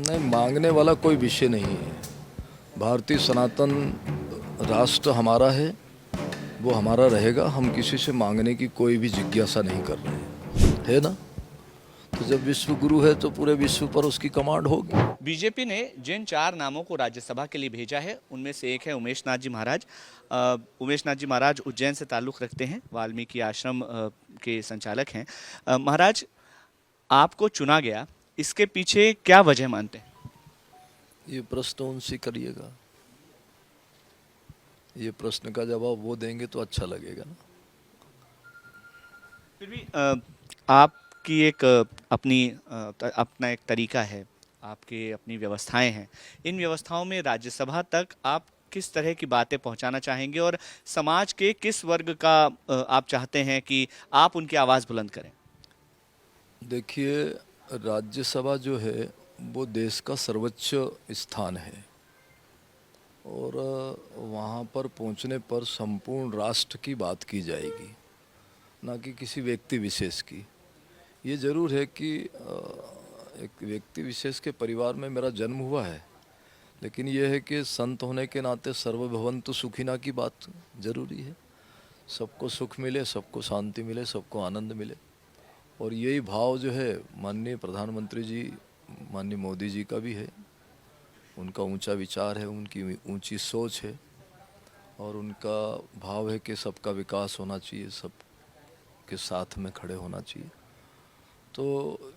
नहीं, मांगने वाला कोई विषय नहीं है। भारतीय सनातन राष्ट्र हमारा वो हमारा रहेगा। हम किसी से मांगने की कोई भी जिज्ञासा नहीं कर रहे हैं, है ना। तो जब विश्व गुरु है तो पूरे विश्व पर उसकी कमांड होगी। बीजेपी ने जिन 4 नामों को राज्यसभा के लिए भेजा है उनमें से एक है उमेश नाथ जी महाराज। उमेश नाथ जी महाराज उज्जैन से ताल्लुक़ रखते हैं, वाल्मीकि आश्रम के संचालक हैं। महाराज, आपको चुना गया, इसके पीछे क्या वजह मानते हैं? ये प्रश्न उनसे करिएगा। ये प्रश्न का जवाब वो देंगे तो अच्छा लगेगा ना। फिर भी आपकी एक अपना एक तरीका है, आपकी अपनी व्यवस्थाएं हैं। इन व्यवस्थाओं में राज्यसभा तक आप किस तरह की बातें पहुंचाना चाहेंगे और समाज के किस वर्ग का आप चाहते हैं कि आप उनकी आवाज़ बुलंद करें? देखिए, राज्यसभा जो है वो देश का सर्वोच्च स्थान है और वहाँ पर पहुँचने पर संपूर्ण राष्ट्र की बात की जाएगी, ना कि किसी व्यक्ति विशेष की। ये ज़रूर है कि एक व्यक्ति विशेष के परिवार में मेरा जन्म हुआ है, लेकिन यह है कि संत होने के नाते सर्वभवन्तु सुखिना की बात ज़रूरी है। सबको सुख मिले, सबको शांति मिले, सबको आनंद मिले। और यही भाव जो है माननीय प्रधानमंत्री जी, माननीय मोदी जी का भी है। उनका ऊंचा विचार है, उनकी ऊंची सोच है और उनका भाव है कि सबका विकास होना चाहिए, सबके साथ में खड़े होना चाहिए। तो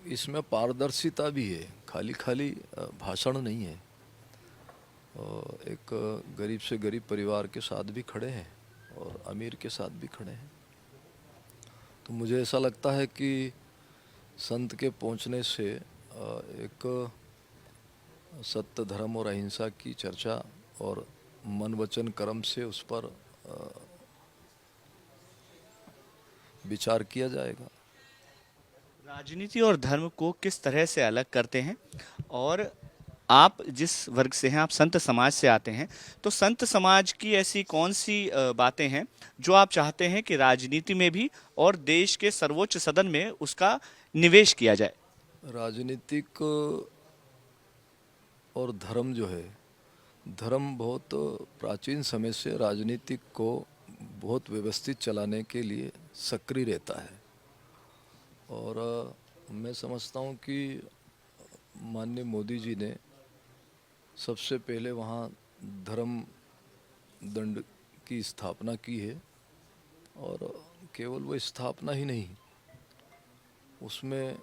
इसमें पारदर्शिता भी है, खाली खाली भाषण नहीं है। एक गरीब से गरीब परिवार के साथ भी खड़े हैं और अमीर के साथ भी खड़े हैं। तो मुझे ऐसा लगता है कि संत के पहुंचने से एक सत्य, धर्म और अहिंसा की चर्चा और मन वचन कर्म से उस पर विचार किया जाएगा। राजनीति और धर्म को किस तरह से अलग करते हैं? और आप जिस वर्ग से हैं, आप संत समाज से आते हैं, तो संत समाज की ऐसी कौन सी बातें हैं जो आप चाहते हैं कि राजनीति में भी और देश के सर्वोच्च सदन में उसका निवेश किया जाए? राजनीतिक और धर्म जो है, धर्म बहुत प्राचीन समय से राजनीतिक को बहुत व्यवस्थित चलाने के लिए सक्रिय रहता है। और मैं समझता हूँ कि माननीय मोदी जी ने सबसे पहले वहाँ धर्म दंड की स्थापना की है। और केवल वो स्थापना ही नहीं, उसमें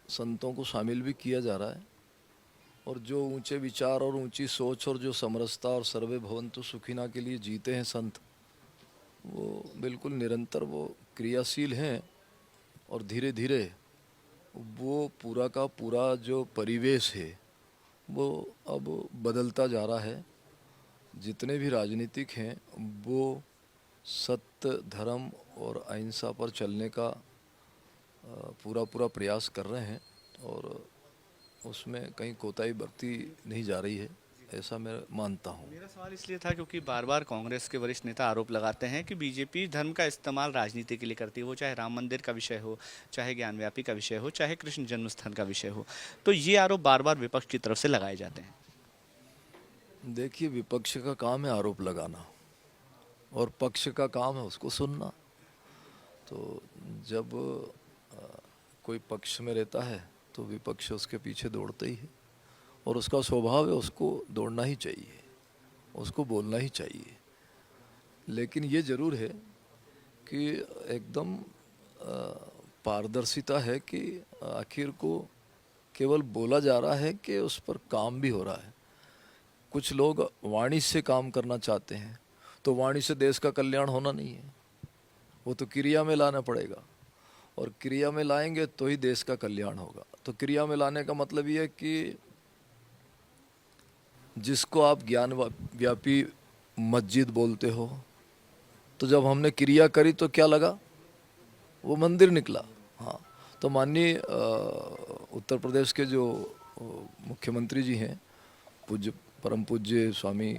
संतों को शामिल भी किया जा रहा है। और जो ऊंचे विचार और ऊंची सोच और जो समरसता और सर्वे भवन्तु सुखिना के लिए जीते हैं संत, वो बिल्कुल निरंतर वो क्रियाशील हैं। और धीरे धीरे वो पूरा का पूरा जो परिवेश है वो अब बदलता जा रहा है। जितने भी राजनीतिक हैं वो सत्य, धर्म और अहिंसा पर चलने का पूरा पूरा प्रयास कर रहे हैं और उसमें कहीं कोताही बरती नहीं जा रही है, ऐसा मैं मानता हूँ। मेरा सवाल इसलिए था क्योंकि बार बार कांग्रेस के वरिष्ठ नेता आरोप लगाते हैं कि बीजेपी धर्म का इस्तेमाल राजनीति के लिए करती है, वो चाहे राम मंदिर का विषय हो, चाहे ज्ञानव्यापी का विषय हो, चाहे कृष्ण जन्मस्थान का विषय हो। तो ये आरोप बार बार विपक्ष की तरफ से लगाए जाते हैं। देखिए, विपक्ष का काम है आरोप लगाना और पक्ष का काम है उसको सुनना। तो जब कोई पक्ष में रहता है तो विपक्ष उसके पीछे दौड़ता ही है और उसका स्वभाव है, उसको दौड़ना ही चाहिए, उसको बोलना ही चाहिए। लेकिन ये ज़रूर है कि एकदम पारदर्शिता है कि आखिर को केवल बोला जा रहा है कि उस पर काम भी हो रहा है। कुछ लोग वाणी से काम करना चाहते हैं, तो वाणी से देश का कल्याण होना नहीं है, वो तो क्रिया में लाना पड़ेगा और क्रिया में लाएंगे तो ही देश का कल्याण होगा। तो क्रिया में लाने का मतलब ये है कि जिसको आप ज्ञान व्यापी मस्जिद बोलते हो, तो जब हमने क्रिया करी तो क्या लगा, वो मंदिर निकला। हाँ, तो माननीय उत्तर प्रदेश के जो मुख्यमंत्री जी हैं, पूज्य परम पूज्य स्वामी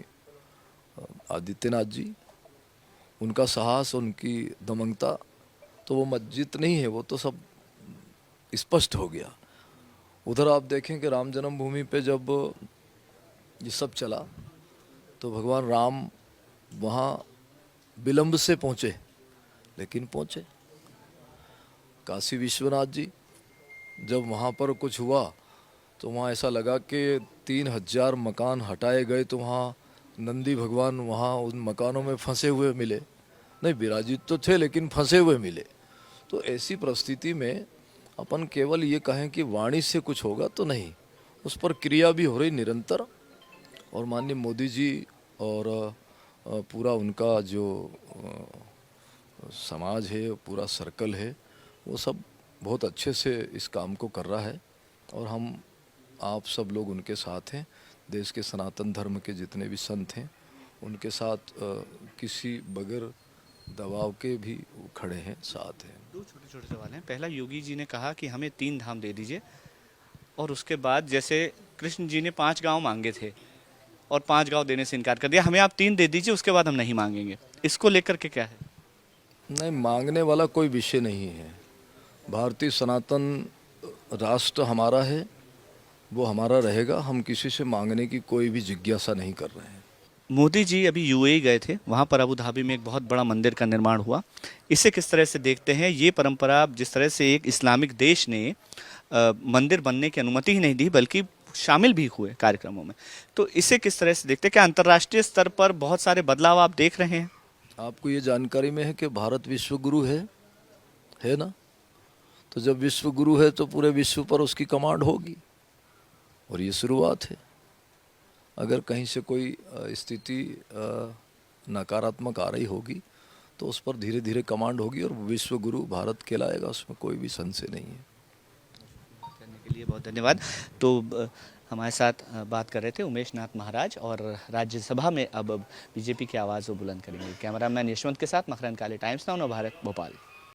आदित्यनाथ जी, उनका साहस, उनकी दमंगता, तो वो मस्जिद नहीं है, वो तो सब स्पष्ट हो गया। उधर आप देखें कि राम जन्मभूमि पे जब ये सब चला तो भगवान राम वहाँ विलंब से पहुँचे, लेकिन पहुँचे। काशी विश्वनाथ जी जब वहाँ पर कुछ हुआ तो वहाँ ऐसा लगा कि 3000 मकान हटाए गए तो वहाँ नंदी भगवान वहाँ उन मकानों में फंसे हुए मिले। नहीं, विराजित तो थे लेकिन फंसे हुए मिले। तो ऐसी परिस्थिति में अपन केवल ये कहें कि वाणी से कुछ होगा तो नहीं, उस पर क्रिया भी हो रही निरंतर। और माननीय मोदी जी और पूरा उनका जो समाज है, पूरा सर्कल है, वो सब बहुत अच्छे से इस काम को कर रहा है। और हम आप सब लोग उनके साथ हैं। देश के सनातन धर्म के जितने भी संत हैं उनके साथ किसी बगैर दबाव के भी वो खड़े हैं, साथ हैं। दो छोटे छोटे सवाल हैं। पहला, योगी जी ने कहा कि हमें 3 धाम दे दीजिए, और उसके बाद जैसे कृष्ण जी ने 5 गांव मांगे थे और 5 गांव देने से इनकार कर दिया, हमें आप 3 दे दीजिए, उसके बाद हम नहीं मांगेंगे। इसको लेकर के क्या है? नहीं, मांगने वाला कोई विषय नहीं है। भारतीय सनातन राष्ट्र हमारा है, वो हमारा रहेगा। हम किसी से मांगने की कोई भी जिज्ञासा नहीं कर रहे हैं। मोदी जी अभी यूएई गए थे, वहाँ पर अबू धाबी में एक बहुत बड़ा मंदिर का निर्माण हुआ। इसे किस तरह से देखते हैं? ये परंपरा, जिस तरह से एक इस्लामिक देश ने मंदिर बनने की अनुमति ही नहीं दी बल्कि शामिल भी हुए कार्यक्रमों में, तो इसे किस तरह से देखते हैं? क्या अंतर्राष्ट्रीय स्तर पर बहुत सारे बदलाव आप देख रहे हैं? आपको ये जानकारी में है कि भारत विश्व गुरु है ना? तो जब विश्व गुरु है तो पूरे विश्व पर उसकी कमांड होगी, और ये शुरुआत है। अगर कहीं से कोई स्थिति नकारात्मक आ रही होगी तो उस पर धीरे धीरे कमांड होगी, और विश्व गुरु भारत कहलाएगा, उसमें कोई भी संशय नहीं है। करने के लिए बहुत धन्यवाद। तो हमारे साथ बात कर रहे थे उमेश नाथ महाराज, और राज्यसभा में अब बीजेपी की आवाज़ वो बुलंद करेंगे। कैमरामैन यशवंत के साथ मकरंद काले, टाइम्स नाउ नव भारत, भोपाल।